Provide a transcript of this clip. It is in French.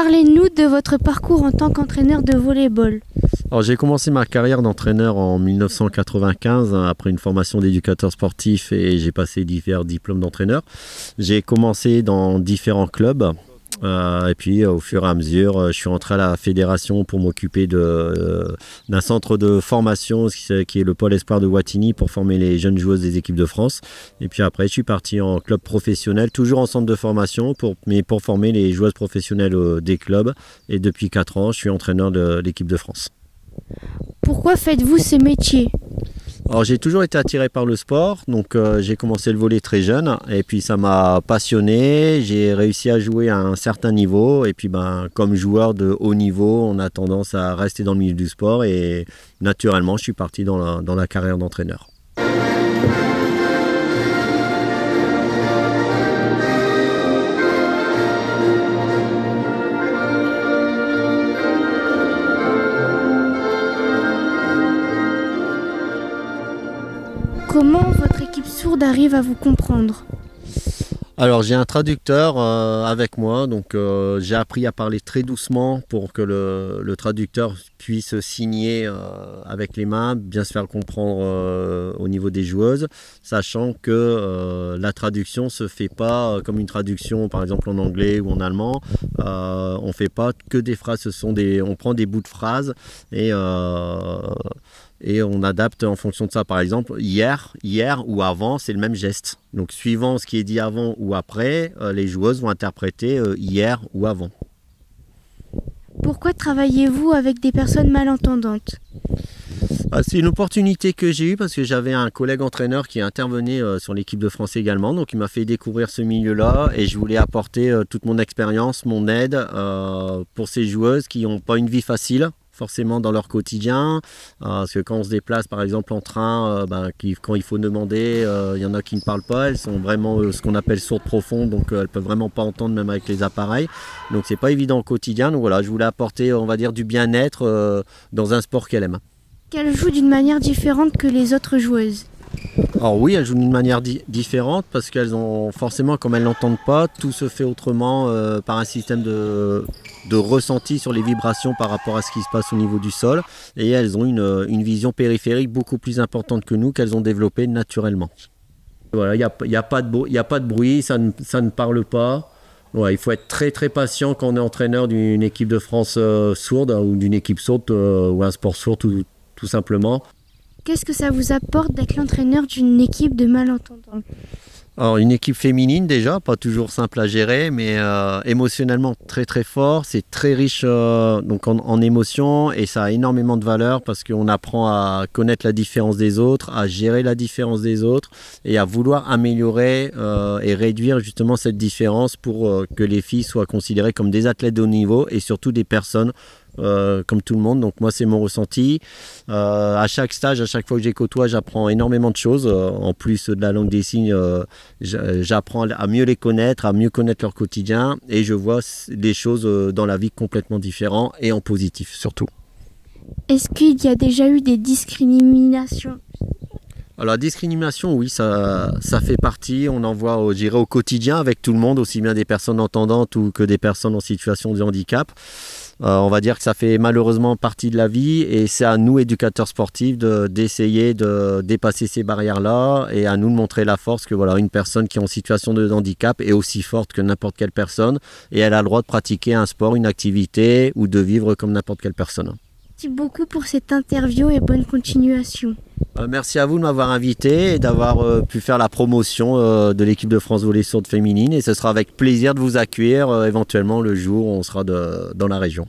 Parlez-nous de votre parcours en tant qu'entraîneur de volley-ball. Alors, j'ai commencé ma carrière d'entraîneur en 1995 après une formation d'éducateur sportif et j'ai passé divers diplômes d'entraîneur. J'ai commencé dans différents clubs et puis au fur et à mesure, je suis rentré à la fédération pour m'occuper d'un centre de formation qui est le pôle espoir de Wattignies pour former les jeunes joueuses des équipes de France. Et puis après, je suis parti en club professionnel, toujours en centre de formation, mais pour former les joueuses professionnelles des clubs. Et depuis 4 ans, je suis entraîneur de l'équipe de France. Pourquoi faites-vous ce métier ? Alors, j'ai toujours été attiré par le sport, donc j'ai commencé le volley très jeune et puis ça m'a passionné, j'ai réussi à jouer à un certain niveau et puis comme joueur de haut niveau, on a tendance à rester dans le milieu du sport et naturellement je suis parti dans la carrière d'entraîneur. Comment votre équipe sourde arrive à vous comprendre ? Alors j'ai un traducteur avec moi, donc j'ai appris à parler très doucement pour que le traducteur puisse signer avec les mains, bien se faire comprendre au niveau des joueuses, sachant que la traduction ne se fait pas comme une traduction par exemple en anglais ou en allemand. On ne fait pas que des phrases, on prend des bouts de phrases et on adapte en fonction de ça. Par exemple, hier ou avant, c'est le même geste. Donc, suivant ce qui est dit avant ou après, les joueuses vont interpréter hier ou avant. Pourquoi travaillez-vous avec des personnes malentendantes ? C'est une opportunité que j'ai eue parce que j'avais un collègue entraîneur qui intervenait sur l'équipe de France également. Donc, il m'a fait découvrir ce milieu-là et je voulais apporter toute mon expérience, mon aide pour ces joueuses qui n'ont pas une vie facile forcément dans leur quotidien, parce que quand on se déplace par exemple en train, quand il faut demander, il y en a qui ne parlent pas, elles sont vraiment ce qu'on appelle sourdes profondes, donc elles peuvent vraiment pas entendre même avec les appareils, donc c'est pas évident au quotidien. Donc voilà, je voulais apporter, on va dire, du bien-être dans un sport qu'elle aime. Qu'elle joue d'une manière différente que les autres joueuses. Alors oui, elles jouent d'une manière différente parce qu'elles ont forcément, comme elles n'entendent pas, tout se fait autrement par un système de ressenti sur les vibrations par rapport à ce qui se passe au niveau du sol. Et elles ont une vision périphérique beaucoup plus importante que nous, qu'elles ont développée naturellement. Voilà, il n'y a pas de bruit, ça ne parle pas. Ouais, il faut être très très patient quand on est entraîneur d'une équipe de France sourde ou d'une équipe sourde ou un sport sourd tout simplement. Qu'est-ce que ça vous apporte d'être l'entraîneur d'une équipe de malentendants ? Alors une équipe féminine déjà, pas toujours simple à gérer, mais émotionnellement très très fort, c'est très riche donc en émotions et ça a énormément de valeur parce qu'on apprend à connaître la différence des autres, à gérer la différence des autres et à vouloir améliorer et réduire justement cette différence pour que les filles soient considérées comme des athlètes de haut niveau et surtout des personnes comme tout le monde. Donc moi c'est mon ressenti. À chaque stage, à chaque fois que j'ai côtoie, j'apprends énormément de choses. En plus de la langue des signes, j'apprends à mieux les connaître, à mieux connaître leur quotidien et je vois des choses dans la vie complètement différentes et en positif surtout. Est-ce qu'il y a déjà eu des discriminations ? Alors la discrimination, oui, ça fait partie, on en voit au quotidien avec tout le monde, aussi bien des personnes entendantes ou que des personnes en situation de handicap. On va dire que ça fait malheureusement partie de la vie et c'est à nous, éducateurs sportifs, d'essayer de dépasser ces barrières-là et à nous de montrer la force que voilà, une personne qui est en situation de handicap est aussi forte que n'importe quelle personne et elle a le droit de pratiquer un sport, une activité ou de vivre comme n'importe quelle personne. Merci beaucoup pour cette interview et bonne continuation. Merci à vous de m'avoir invité et d'avoir pu faire la promotion de l'équipe de France volley sourde féminine et ce sera avec plaisir de vous accueillir éventuellement le jour où on sera dans la région.